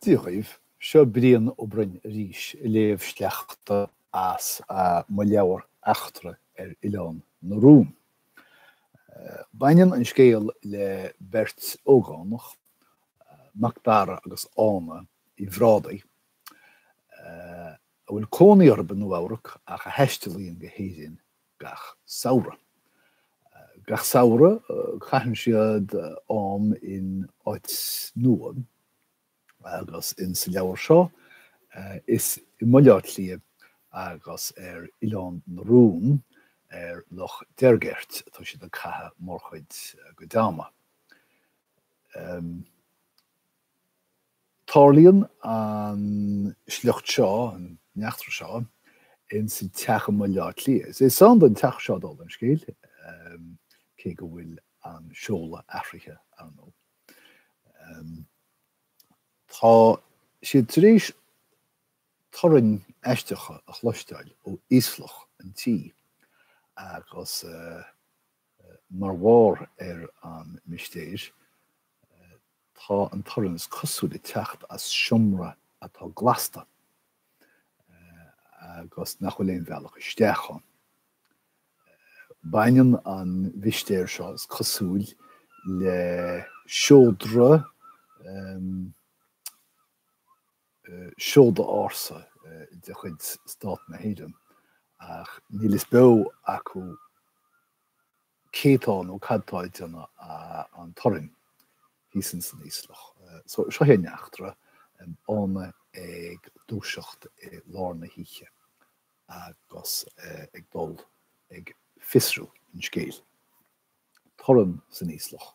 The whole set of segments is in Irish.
Díomh, seo bríon ó brinn arís I léamh sleachta as mo leabhar achtra Oileán na Rún. Baineann an scéal le beirt ógánach, Macdara agus Ána I bhrádaí, a bhfuil cónaí orthu nó amhrach ach a heistilíonn go héiríonn gach samhra. Gach samhra chaitheann siad am in áit nuam agus in sa leabhar seo is I mbuileáit líam agus Oileán na Rún Loch Dergert atá siad an catha mar chuid go dáma. Tarlaíonn an sliocht seo, an neachtar seo, in sa teacha mbuileáit lia. Is an den teach seo dul an scéal, cé go bhfuil an seola Africa anó. Tá siad tar éis torann eisteacha a chluisteáil ó Íosloch an tí agus mar mhór an mistéir tá an torann is cosúil I teacht as siomra atá glasta agus nach bhfuil éon bhealach isteach ann. Baineann an bhistéir seo is cosúil le seódra seóda ársa de chuid Stát na Héireann ach níl is beag acu céitán ó cadtáid anna an torann hísan san Íosloch. So seo hé neachtra ána ag dúiseacht lár na híche agus ag dul ag fisrú an scéal. Torann san Íosloch.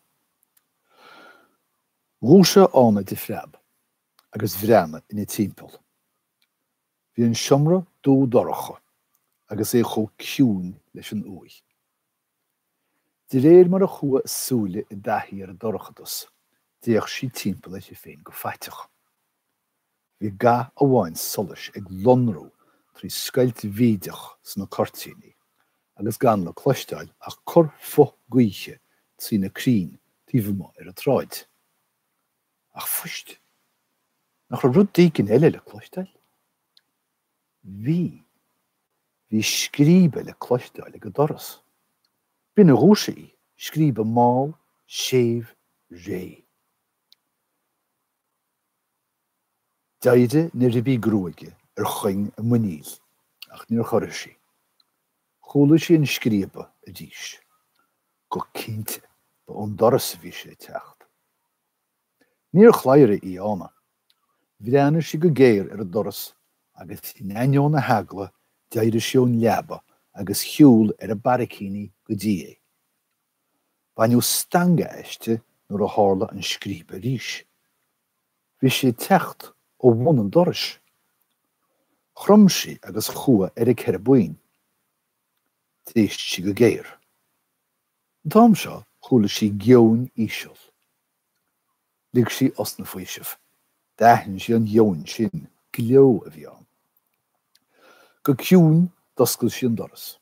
Rúise ána de phreab agus bhreana ina timpeall. Bhí an siomra dó doracha agus é chomh ciún leis an uaidh. De réir mar a chua súile I dtaithí ar a dorchadas, déach sí timpeall éis féin go faiteach. Bhí ga amháin solas ag lonrú trí scoilt mhídeach sna cortíní, agus gan le cloisteáil ach cur fo gaoiche trí na crín tíomhma ar a tráid. Ach fuist, nach ra rud dícin eile le cloisteáil? Bhí scríbe le cloisteáil ag a doras. Bhí na rúsaí scríbe máil, séimh, ré. Deide na ribí grúige ar chuing a muníl, ach níor choir sí. Chúla sí an scríbe a díos, go cinnte ba ón doras bhí sé teacht. Níor chláire I ána. Bhreanar sí go géir ar a doras agus in aineón na hagla deidir siún leaba agus chiúil ar a baricíní go dtí é. Bainniú stanga eiste nuair a tharla an scríbe ríis. Bhí sé teacht ó bhun an doras. Chromsí agus chua ar a ceir buin. Téist sí go géir. Dám seo chúla sí geonn íseal. Lig sí os na faoisimh. Daithn sí an gheonn sin gleo a bhí ann. Go ciún doscail sí an doras.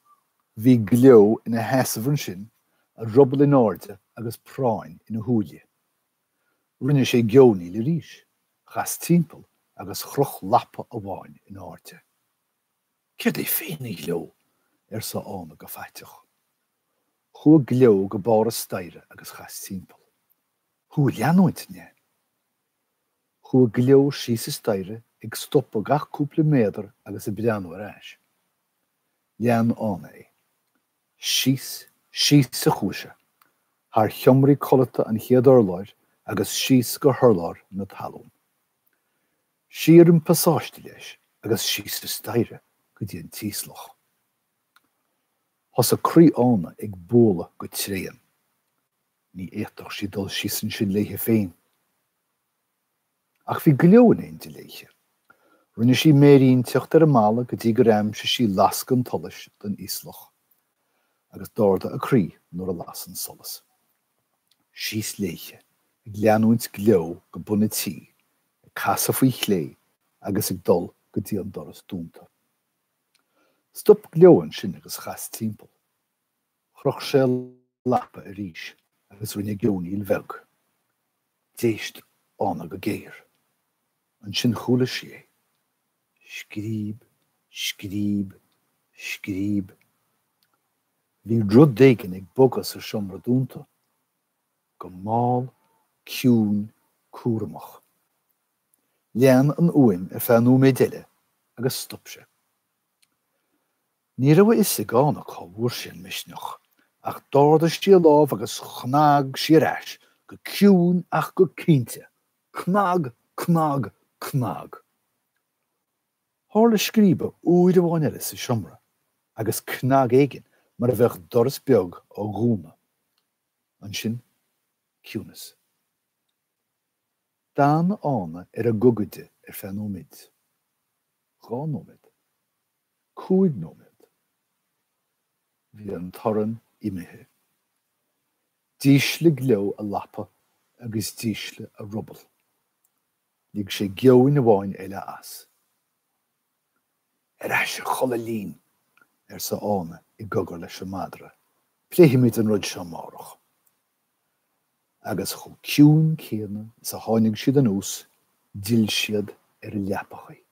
Bhí gleo ina heasamhann sin a rubbal in áirde agus práinn ina húile. Rinne sé geonnaí le ríis, chas timpeall agus chruch lappa amháin in áirde. Céir é féinna gleo ar sa ána go faiteach. Chua gleo go bára staire agus chas timpeall. Chua leanúint ne. Chua gleo sí sa staire ag stoppa gach cúpla méadar agus a breanú ar ais. Lean ána é. Sís sa chúise. Thar thiomraí colata an chéad orláir agus sís go thurláir na talún. Siar an pasáiste leis agus sís sa staire go dtí an tíosloch. Thos a crí ána ag bóla go tréan. Ní éach sí dul sísan sin léithe féin. Ach bhí gleo in éon de léithe. Rinne sí méiríonn teacht ar a mála go dtí go raibh sí lasc an tulis den Íosloch. Agus dáirda a crí nuair a las an solas. Sís léithe ag leanúint gleo go buna tí, ag casa faoi chlé agus ag dul go dtí an doras dúnta. Stop gleoan sin agus chas timpeall. Chroch sé lappa a ríis agus rinne gleonaí il bheag. Déist ána go géir. an sin chúla sé. Scríb, scríb, scríb. Bhí rud déigin ag bogas ar siomra dúnta, go máil ciún cuaramach. Lean an uaim ar feanú mé deile agus stop sé. Ní raibh is a gánach chá bhuair sin misneach, ach dádas tí lámh agus chnág sí rais, go ciún ach go cínte. Cnág, cnág, cnág. Tharla scríbe úd amháin eile sa siomra, agus cnág éigin mar a bheith doras beag ó gúma. An sin ciúnas. Dan ána ar a gugaide ar feanómid. Dhá nómid. Cúig nómid. Bhí an toran imithe. Dísle gleo a lappa agus dísle a rubbal. Lig sé geoin amháin eile as. Eis a chola lín ar sa ána I gogur leis a madra. Pléimiid an rud seamárach. Agus chó ciún céanna sa tháinig siad an ús, díl siad ar a leapachaí.